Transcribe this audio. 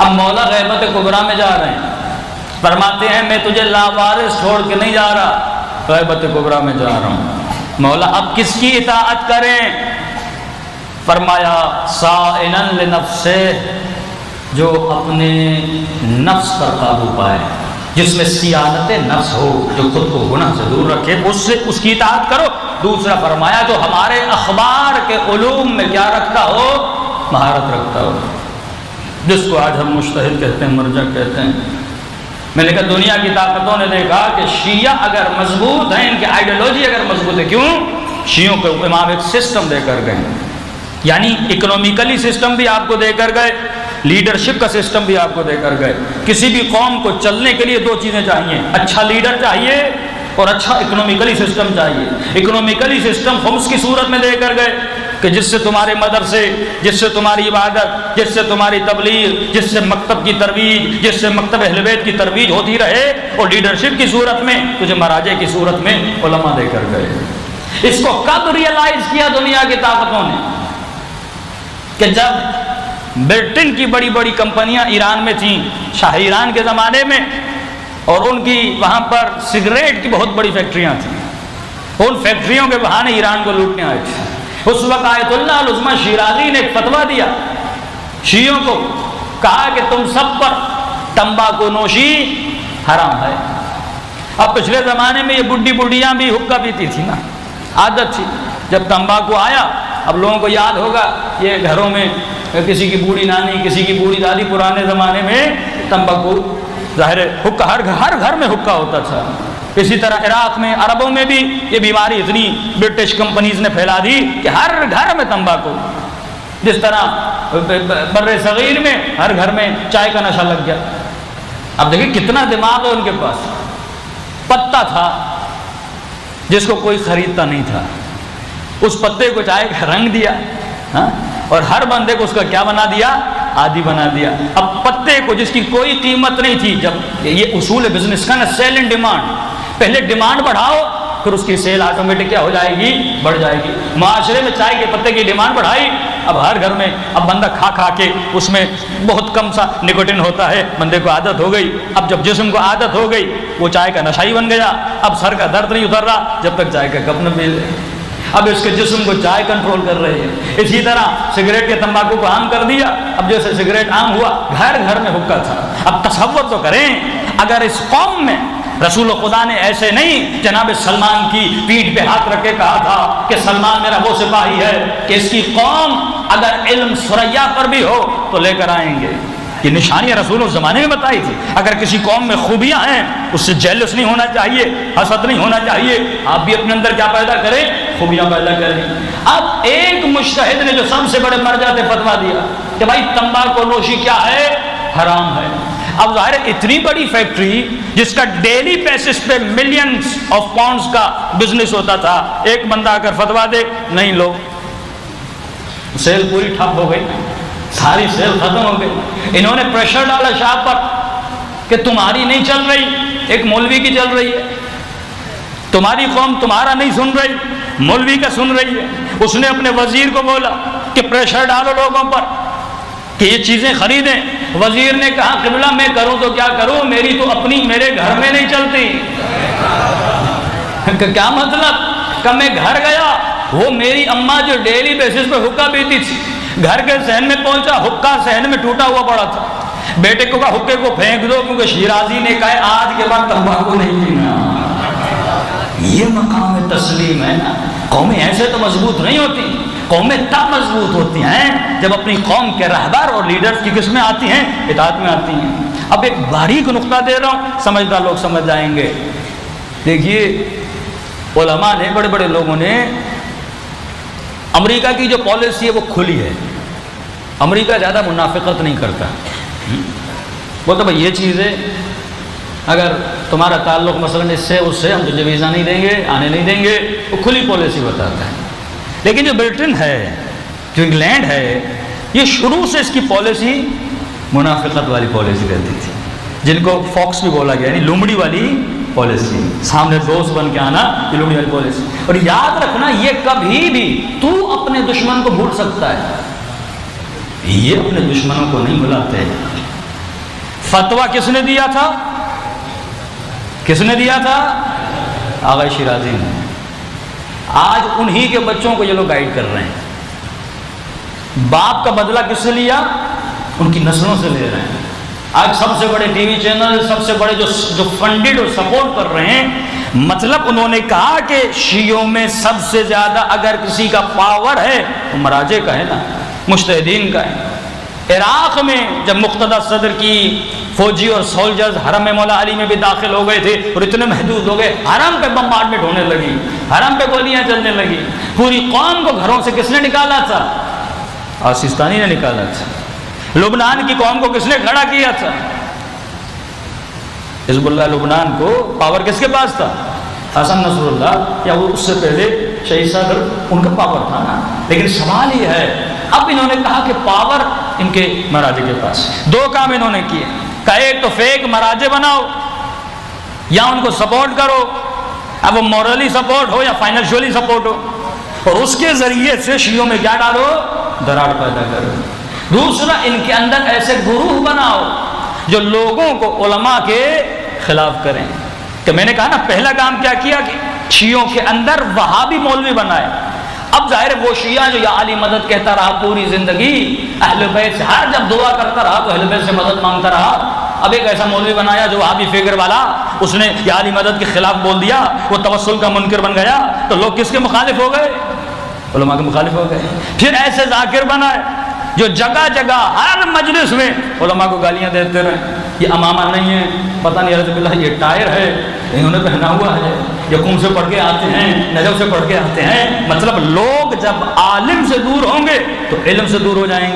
اب مولا غیبت کبریٰ میں جا رہے ہیں، فرماتے ہیں میں تجھے لاوارث چھوڑ کے نہیں جا رہا، غیبت کبریٰ میں جا رہا ہوں۔ مولا اب کس کی اطاعت کریں؟ فرمایا صائنا لنفسہ، جو اپنے نفس پر قابو پائے، جس میں سیانت نفس ہو، جو خود کو گناہ سے دور رکھے، اس کی اطاعت کرو۔ دوسرا فرمایا جو ہمارے اخبار کے علوم میں کیا رکھتا ہو، مہارت رکھتا ہو، جس کو آج ہم مجتہد کہتے ہیں، مرجع کہتے ہیں۔ میں نے کہا دنیا کی طاقتوں نے دیکھا کہ شیعہ اگر مضبوط ہیں، ان کی آئیڈیالوجی اگر مضبوط ہے، کیوں؟ شیعوں کو امام ایک سسٹم دے کر گئے، یعنی اکنومیکلی سسٹم بھی آپ کو دے کر گئے، لیڈرشپ کا سسٹم بھی آپ کو دے کر گئے۔ کسی بھی قوم کو چلنے کے لیے دو چیزیں چاہیے، اچھا لیڈر چاہیے اور اچھا اکنومیکلی سسٹم چاہیے۔ اکنومیکلی سسٹم خمس کی صورت میں دے کر گئے کہ جس سے تمہارے مدرسے، جس سے تمہاری عبادت، جس سے تمہاری تبلیغ، جس سے مکتب کی ترویج، جس سے مکتب اہل بیت کی ترویج ہوتی رہے، اور لیڈرشپ کی صورت میں تجھے مراجع کی صورت میں علماء دے کر گئے۔ اس کو کب ریئلائز کیا دنیا کی طاقتوں نے؟ کہ جب برٹن کی بڑی بڑی کمپنیاں ایران میں تھیں، شاہ ایران کے زمانے میں، اور ان کی وہاں پر سگریٹ کی بہت بڑی فیکٹریاں تھیں، ان فیکٹریوں کے بہانے ایران کو لوٹنے آئے تھے۔ اس وقت آیت اللہ العظمیٰ شیرازی نے ایک فتویٰ دیا، شیعوں کو کہا کہ تم سب پر تمباکو نوشی حرام ہے۔ اب پچھلے زمانے میں یہ بڈھی بڈھیاں بھی حقہ پیتی تھی نا، عادت تھی۔ جب تمباکو آیا، اب لوگوں کو یاد ہوگا یہ گھروں میں کسی کی بوڑھی نانی، کسی کی بوڑھی دادی، پرانے زمانے میں تمباکو ظاہر حقہ ہر گھر میں حقہ ہوتا تھا۔ اسی طرح عراق میں، عربوں میں بھی یہ بیماری اتنی برٹش کمپنیز نے پھیلا دی کہ ہر گھر میں تمباکو، جس طرح بر صغیر میں ہر گھر میں چائے کا نشہ لگ گیا۔ اب دیکھیں کتنا دماغ ہے ان کے پاس۔ پتا تھا جس کو کوئی خریدتا نہیں تھا، اس پتے کو چائے کا رنگ دیا، اور ہر بندے کو اس کا کیا بنا دیا؟ عادی بنا دیا۔ اب پتے کو جس کی کوئی قیمت نہیں تھی، جب یہ اصول بزنس کا نا، سیل اینڈ ڈیمانڈ، پہلے ڈیمانڈ بڑھاؤ پھر اس کی سیل آٹومیٹک کیا ہو جائے گی؟ بڑھ جائے گی۔ معاشرے میں چائے کے پتے کی ڈیمانڈ بڑھائی، اب ہر گھر میں، اب بندہ کھا کھا کے اس میں بہت کم سا نکوٹین ہوتا ہے، بندے کو عادت ہو گئی۔ اب جب جسم کو عادت ہو گئی، وہ چائے کا نشہ ہی بن گیا۔ اب سر کا درد نہیں اتر رہا جب تک چائے کا کپ نہ پی لے۔ اب اس کے جسم کو چائے کنٹرول کر رہی ہے۔ اسی طرح سگریٹ کے تمباکو کو عام کر دیا۔ اب جیسے سگریٹ عام ہوا، گھر گھر میں حقہ تھا۔ اب تصور تو کریں، اگر اس قوم میں رسول خدا نے ایسے نہیں جناب سلمان کی پیٹھ پہ ہاتھ رکھ کے کہا تھا کہ سلمان میرا وہ سپاہی ہے کہ اس کی قوم اگر علم ثریا پر بھی ہو تو لے کر آئیں گے۔ یہ نشانیاں رسول اس زمانے میں بتائی تھی۔ اگر کسی قوم میں خوبیاں ہیں، اس سے جیلس نہیں ہونا چاہیے، حسد نہیں ہونا چاہیے۔ آپ بھی اپنے اندر کیا پیدا کریں؟ خوبیاں پیدا کریں۔ اب ایک مجتہد نے جو سب سے بڑے مرجع سے فتویٰ دیا کہ بھائی تمباکو نوشی کیا ہے؟ حرام ہے۔ اب ظاہر ہے اتنی بڑی فیکٹری جس کا ڈیلی بیسس پہ ملینز آف پاؤنڈز کا بزنس ہوتا تھا، ایک بندہ آ کر فتویٰ دے، نہیں لو، سیل پوری ٹھپ ہو گئی، ساری سیل ختم ہو گئی۔ انہوں نے پریشر ڈالا شاہ پر کہ تمہاری نہیں چل رہی، ایک مولوی کی چل رہی ہے، تمہاری قوم تمہارا نہیں سن رہی، مولوی کا سن رہی ہے۔ اس نے اپنے وزیر کو بولا کہ پریشر ڈالو لوگوں پر کہ یہ چیزیں خریدیں۔ وزیر نے کہا قبلہ میں کروں تو کیا کروں، میری تو اپنی میرے گھر میں نہیں چلتی۔ کیا مطلب؟ کہ میں گھر گیا، وہ میری اماں جو ڈیلی بیسس پہ حقہ پیتی تھی، گھر کے صحن میں پہنچا، حقہ صحن میں ٹوٹا ہوا پڑا تھا۔ بیٹے کو کہا حقے کو پھینک دو کیونکہ شیرازی نے کہا آج کے بعد تمباکو نہیں پینا۔ یہ مقام تسلیم ہے نا۔ قومیں ایسے تو مضبوط نہیں ہوتی، قومیں تب مضبوط ہوتی ہیں جب اپنی قوم کے رہبر اور لیڈر کی قسمیں آتی ہیں، اطاعت میں آتی ہیں۔ اب ایک باریک نقطہ دے رہا ہوں، سمجھدار لوگ سمجھ جائیں گے۔ دیکھیے علماء نے، بڑے بڑے لوگوں نے، امریکہ کی جو پالیسی ہے وہ کھلی ہے، امریکہ زیادہ منافقت نہیں کرتا، بولتا بھائی یہ چیز ہے، اگر تمہارا تعلق مثلا اس سے ہم تجھے ویزا نہیں دیں گے، آنے نہیں دیں گے، وہ کھلی پالیسی بتاتا ہے۔ لیکن جو برٹن ہے، جو انگلینڈ ہے، یہ شروع سے اس کی پالیسی منافقت والی پالیسی رہتی تھی، جن کو فاکس بھی بولا گیا، یعنی لومڑی والی پالیسی، سامنے دوست بن کے آنا، یہ لومڑی والی پالیسی۔ اور یاد رکھنا یہ کبھی بھی تو اپنے دشمن کو بھول سکتا ہے، یہ اپنے دشمنوں کو نہیں بھلاتے۔ فتویٰ کس نے دیا تھا؟ کس نے دیا تھا؟ آغا شیرازی نے۔ آج انہی کے بچوں کو یہ لوگ گائیڈ کر رہے ہیں۔ باپ کا بدلہ کس سے لیا؟ ان کی نسلوں سے لے رہے ہیں۔ آج سب سے بڑے ٹی وی چینل، سب سے بڑے جو فنڈڈ اور سپورٹ کر رہے ہیں، مطلب انہوں نے کہا کہ شیعوں میں سب سے زیادہ اگر کسی کا پاور ہے تو مراجع کا ہے نا، مجتہدین کا ہے۔ عراق میں جب مقتدی صدر کی فوجی اور سولجرز حرم مولا علی میں بھی داخل ہو گئے تھے اور اتنے محدود ہو گئے، حرم پہ بمبارڈمنٹ ہونے لگی، حرم پہ گولیاں چلنے لگی، پوری قوم کو گھروں سے کس نے نکالا تھا؟ سیستانی نے نکالا تھا۔ لبنان کی قوم کو کس نے کھڑا کیا تھا؟ حزب اللہ لبنان کو پاور کس کے پاس تھا؟ حسن نصر اللہ، یا وہ اس سے پہلے شہید صدر، ان کا پاور تھا نا۔ لیکن سوال یہ ہے، اب انہوں نے کہا کہ پاور ان کے مراجع کے پاس۔ دو کام انہوں نے کیے، کہ ایک تو فیک مراجع بناؤ یا ان کو سپورٹ کرو، اب وہ مورلی سپورٹ ہو یا فائنینشلی سپورٹ ہو، اور اس کے ذریعے سے شیعوں میں کیا ڈالو؟ دراڑ پیدا کرو۔ دوسرا، ان کے اندر ایسے گروہ بناؤ جو لوگوں کو علماء کے خلاف کریں۔ کہ میں نے کہا نا، پہلا کام کیا کیا کہ شیعوں کے اندر وہابی مولوی بنائے۔ اب ظاہر وہ شیعہ جو یا علی مدد کہتا رہا پوری زندگی، اہل بیت سے ہر جب دعا کرتا رہا تو اہل بیت سے مدد مانگتا رہا، اب ایک ایسا مولوی بنایا جو وہابی فکر والا، اس نے یا علی مدد کے خلاف بول دیا، وہ توسل کا منکر بن گیا، تو لوگ کس کے مخالف ہو گئے؟ علماء کے مخالف ہو گئے۔ پھر ایسے ذاکر بنائے جو جگہ جگہ ہر مجلس میں علماء کو گالیاں دیتے رہے، یہ امامہ نہیں ہے، پتہ نہیں عزب اللہ یہ ٹائر ہے انہوں نے پہنا ہوا ہے، یہ قوم سے پڑھ کے آتے ہیں، نجف سے پڑھ کے آتے ہیں۔ مطلب لوگ جب عالم سے دور ہوں گے تو علم سے دور ہو جائیں گے۔